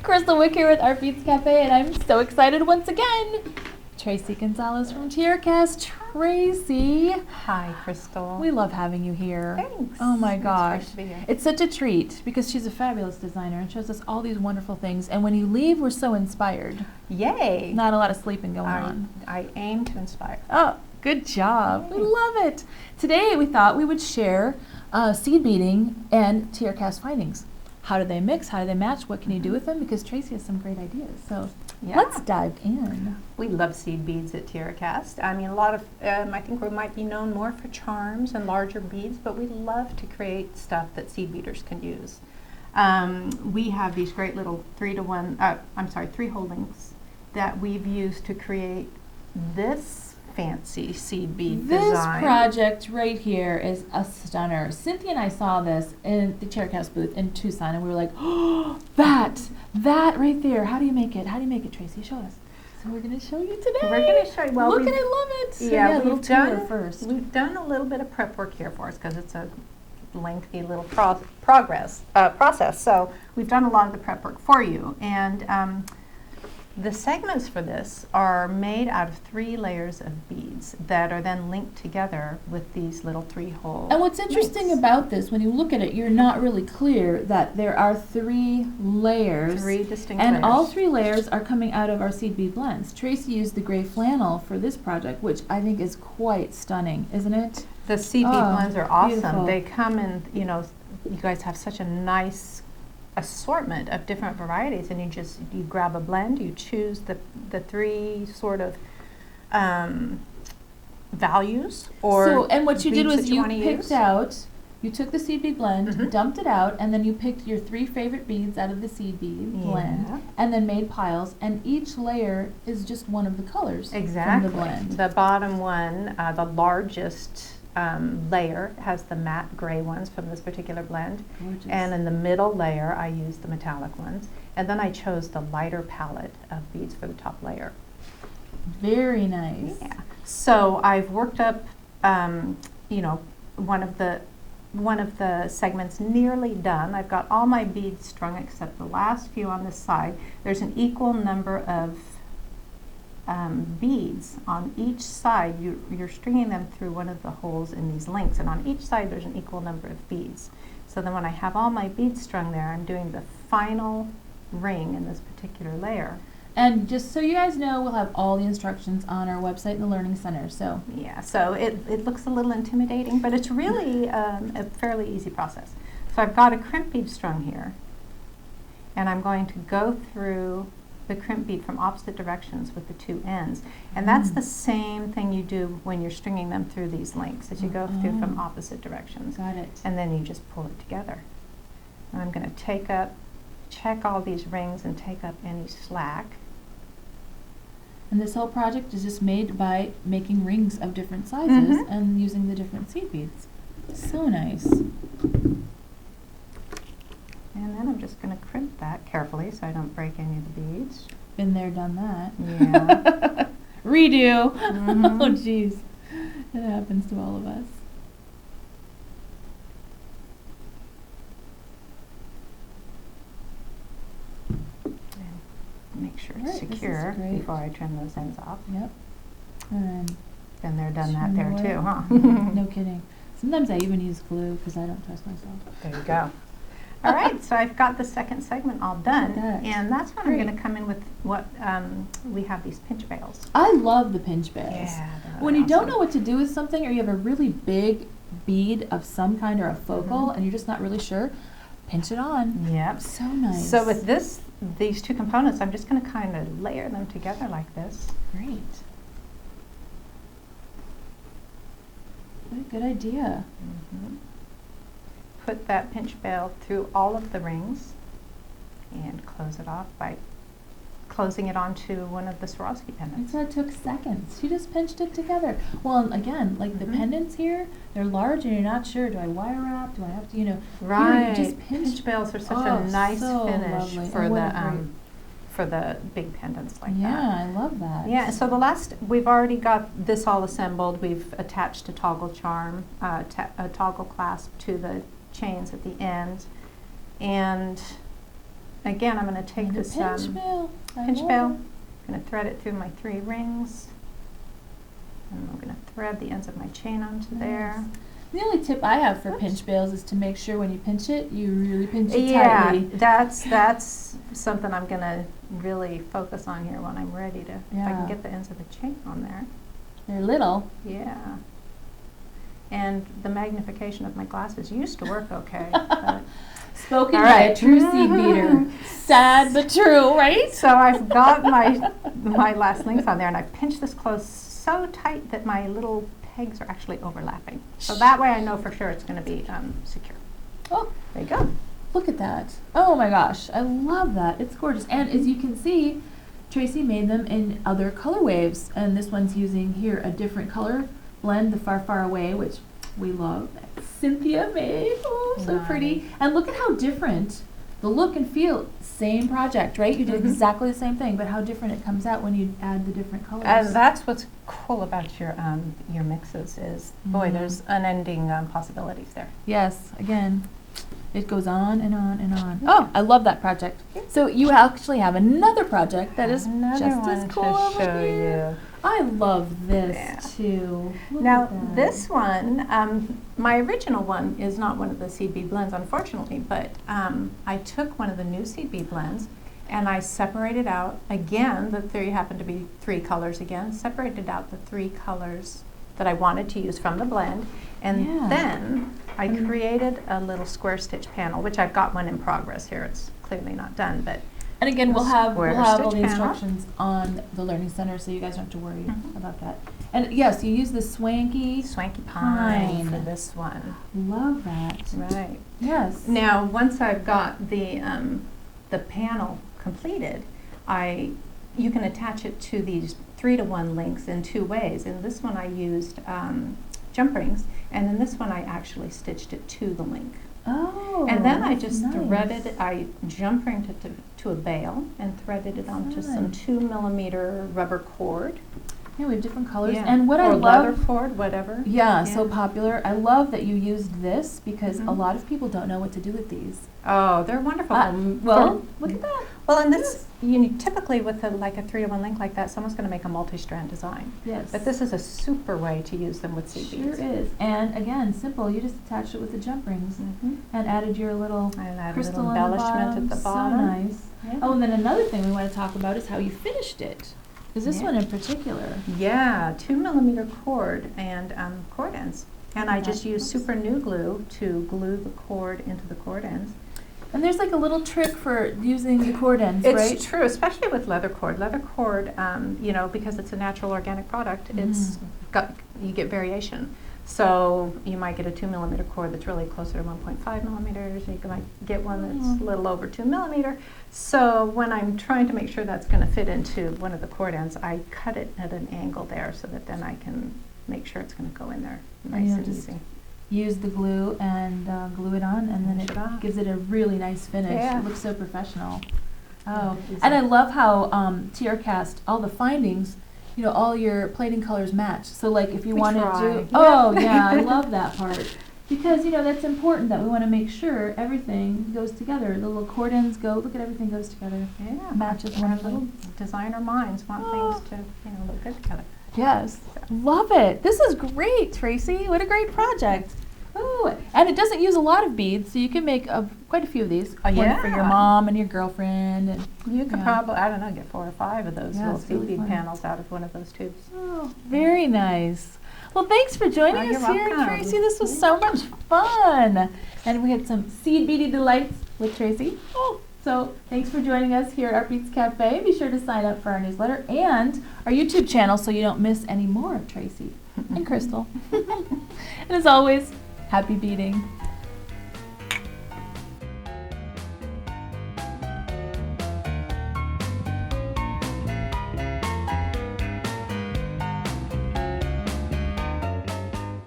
Kristal Wick here with Artbeads Cafe, and I'm so excited once again. Tracy Gonzales from TierraCast. Tracy. Hi, Kristal. We love having you here. Thanks. Oh my gosh. It's great to be here. It's such a treat because she's a fabulous designer and shows us all these wonderful things. And when you leave, we're so inspired. Yay. Not a lot of sleeping going on. I aim to inspire. Oh, good job. We love it. Today we thought we would share seed beading and TierraCast findings. How do they mix? How do they match? What can you do with them? Because Tracy has some great ideas. So let's dive in. We love seed beads at TierraCast. I mean, a lot of, I think we might be known more for charms and larger beads, but we love to create stuff that seed beaders can use. We have these great little 3 holdings that we've used to create this fancy seed bead design. This project right here is a stunner. Cynthia and I saw this in the TierraCast booth in Tucson, and we were like, oh, that right there. How do you make it? How do you make it, Tracy? Show us. So we're going to show you today. We're going to show you. Well, look, and I love it. So yeah, we've done a little bit of prep work here for us because it's a lengthy little process. So we've done a lot of the prep work for you, and the segments for this are made out of 3 layers of beads that are then linked together with these little 3-hole. And what's interesting about this, when you look at it, you're not really clear that there are 3 layers. 3 distinct and layers. All 3 layers are coming out of our seed bead blends. Tracy used the gray flannel for this project, which I think is quite stunning, isn't it? The seed bead blends are awesome. Beautiful. They come in, you guys have such a nice assortment of different varieties, and you grab a blend, you choose the 3 sort of values and what you did was you took the seed bead blend, dumped it out, and then you picked your 3 favorite beads out of the seed bead blend, and then made piles, and each layer is just one of the colors from the blend. The bottom one, the largest layer, has the matte gray ones from this particular blend. Gorgeous. And in the middle layer I used the metallic ones, and then I chose the lighter palette of beads for the top layer. Very nice. Yeah. So I've worked up one of the segments nearly done. I've got all my beads strung except the last few on this side. There's an equal number of beads on each side. You're stringing them through one of the holes in these links, and on each side there's an equal number of beads. So then when I have all my beads strung there, I'm doing the final ring in this particular layer. And just so you guys know, we'll have all the instructions on our website in the Learning Center. So yeah, so it looks a little intimidating, but it's really a fairly easy process. So I've got a crimp bead strung here, and I'm going to go through the crimp bead from opposite directions with the 2 ends. And that's the same thing you do when you're stringing them through these links, as you go through from opposite directions. Got it. And then you just pull it together. And I'm going to check all these rings and take up any slack. And this whole project is just made by making rings of different sizes and using the different seed beads. So nice. And then I'm just going to crimp that carefully so I don't break any of the beads. Been there, done that. Yeah. Redo. Oh, geez. It happens to all of us. And make sure it's secure before I trim those ends off. Yep. And been there, done that there too, huh? No kidding. Sometimes I even use glue because I don't trust myself. There you go. All right, so I've got the second segment all done, and that's when I'm going to come in with what we have these pinch bails. I love the pinch bails. Yeah, when you don't know what to do with something, or you have a really big bead of some kind or a focal, and you're just not really sure, pinch it on. Yep. So nice. So with these 2 components, I'm just going to kind of layer them together like this. Great. What a good idea. Put that pinch bail through all of the rings and close it off by closing it onto one of the Swarovski pendants. That took seconds. She just pinched it together. Well, and again, like the pendants here, they're large and you're not sure, do I wire wrap? Do I have to, Right. Here you just pinch bails are such a nice finish for the big pendants like that. Yeah, I love that. Yeah, so we've already got this all assembled. We've attached a toggle charm, a toggle clasp to the chains at the end, and again, I'm going to take this pinch bail. I'm going to thread it through my 3 rings. And I'm going to thread the ends of my chain onto there. The only tip I have for pinch bails is to make sure when you pinch it, you really pinch it Yeah, tightly. that's something I'm going to really focus on here when I'm ready to, if I can get the ends of the chain on there. They're little. Yeah. And the magnification of my glasses used to work okay. But Spoken by a true seed beater. Sad but true, right? so I've got my last links on there, and I pinched this close so tight that my little pegs are actually overlapping. So that way I know for sure it's going to be secure. Oh, there you go. Look at that. Oh my gosh, I love that. It's gorgeous. And as you can see, Tracy made them in other color waves. And this one's using here a different color blend, the Far Far Away, which we love. Cynthia made. Oh, so pretty. And look at how different the look and feel. Same project, right? You did exactly the same thing, but how different it comes out when you add the different colors. And that's what's cool about your mixes is, boy, there's unending possibilities there. Yes, again, it goes on and on and on. Oh, I love that project. So you actually have another project that is just as cool to over show here. you. I love this too. Look Now at that. this one, my original one is not one of the seed bead blends, unfortunately, but I took one of the new seed bead blends and I separated out, again, the 3 happened to be 3 colors again, separated out the 3 colors that I wanted to use from the blend, and then I created a little square stitch panel, which I've got one in progress here. It's clearly not done, but and again, we'll have all the panel. instructions on the Learning Center, so you guys don't have to worry about that. And yes, you use the swanky pine for this one. Love that. Right. Yes. Now, once I've got the panel completed, you can attach it to these 3-to-1 links in 2 ways. In this one, I used jump rings, and in this one, I actually stitched it to the link. Oh, and then I just threaded it, I jump ringed it to a bail and threaded it onto some 2mm rubber cord. Yeah, we have different colors. Yeah. And what I love, leather cord, whatever. Yeah, so popular. I love that you used this because a lot of people don't know what to do with these. Oh, they're wonderful. Well, look at that. Well, and this, typically with like a 3-to-1 link like that, someone's going to make a multi-strand design. Yes. But this is a super way to use them with seed beads. Sure is. And again, simple. You just attached it with the jump rings and added your little crystal embellishment at the bottom. So nice. Yeah. Oh, and then another thing we want to talk about is how you finished it. Is this one in particular? Yeah, 2mm cord and cord ends. And I just used super new glue to glue the cord into the cord ends. And there's like a little trick for using the cord ends, right? It's true, especially with leather cord. Leather cord, because it's a natural organic product, you get variation. So you might get a 2mm cord that's really closer to 1.5 millimeters. You might get one that's a little over 2 millimeter. So when I'm trying to make sure that's going to fit into one of the cord ends, I cut it at an angle there so that then I can make sure it's going to go in there nice and easy. Use the glue and glue it on, and then it gives it a really nice finish. Yeah. It looks so professional. Oh, and I love how TierraCast, all the findings, all your plating colors match. So like if you wanted to, I love that part. Because, that's important that we want to make sure everything goes together. The little cord ends look at everything goes together. Yeah. Matches Our one little another. designer minds want things to, look good together. Yes. Love it. This is great, Tracy. What a great project. Oh, and it doesn't use a lot of beads, so you can make quite a few of these. One for your mom and your girlfriend. And you could probably, get 4 or 5 of those little seed bead panels out of one of those tubes. Oh, very nice. Well, thanks for joining us here, Tracy. This was so much fun. And we had some seed beady delights with Tracy. Oh, so thanks for joining us here at Artbeads Cafe. Be sure to sign up for our newsletter and our YouTube channel so you don't miss any more of Tracy and Kristal. And as always, happy beading.